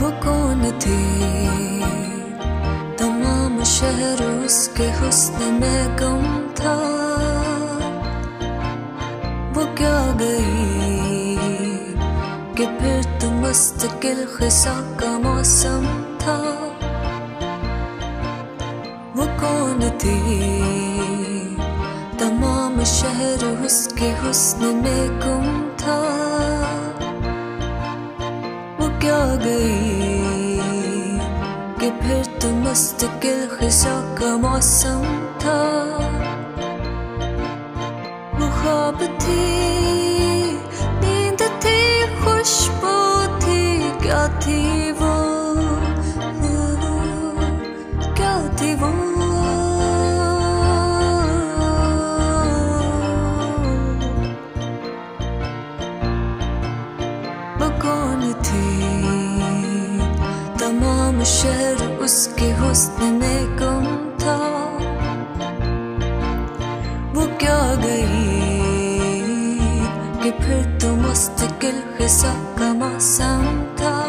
वो कौन थी? तमाम शहर उसके हुस्न में गुम था। वो क्या गई कि फिर तो मुस्तकिल खिसा का मौसम था। वो कौन थी? तमाम शहर उसके हुस्न में गुम था। वो क्या गई कि फिर तो मुस्तकिल खिसा का मौसम था। वो ख्वाब थी, नींद थी, खुशबू थी, क्या थी वो? क्या थी वो? वो कौन थी? तमाम शहर उसके हुस्न में गुम था। वो क्या गई कि फिर तो मुस्तकिल खिसा का मौसम था।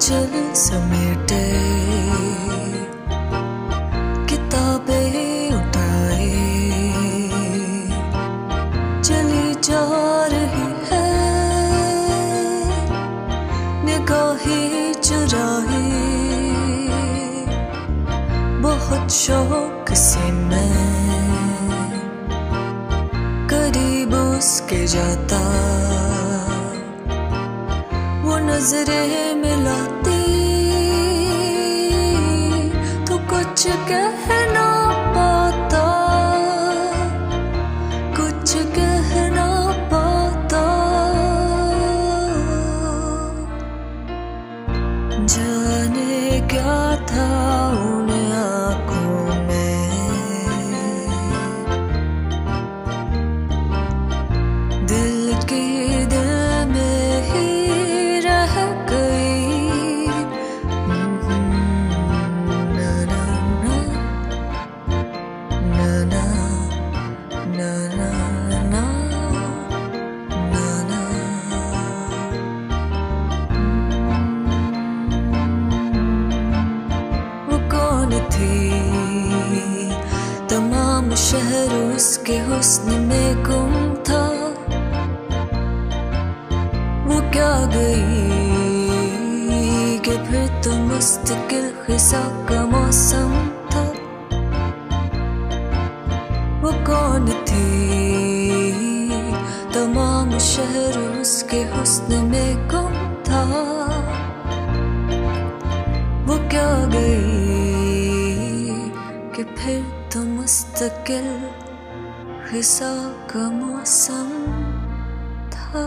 चल समेटे, किताबें उठाए, चली जा रही है, निगाहें चुराए। बहुत शौक से मैं करीब उसके जाता, वो नजरें मिलाती तो कुछ कह ना पाता, कुछ कह ना पाता। जाने क्या था उन आँखों में, दिल की दिल में ही तमाम शहर उसके हुस्न में गुम था। वो क्या गई कि फिर तो मुस्तकिल खिसा का मौसम था। वो कौन थी? तमाम शहर उसके हुस्न में गुम था। वो क्या गई कि फिर तो मुस्तकिल खिसा का मौसम था।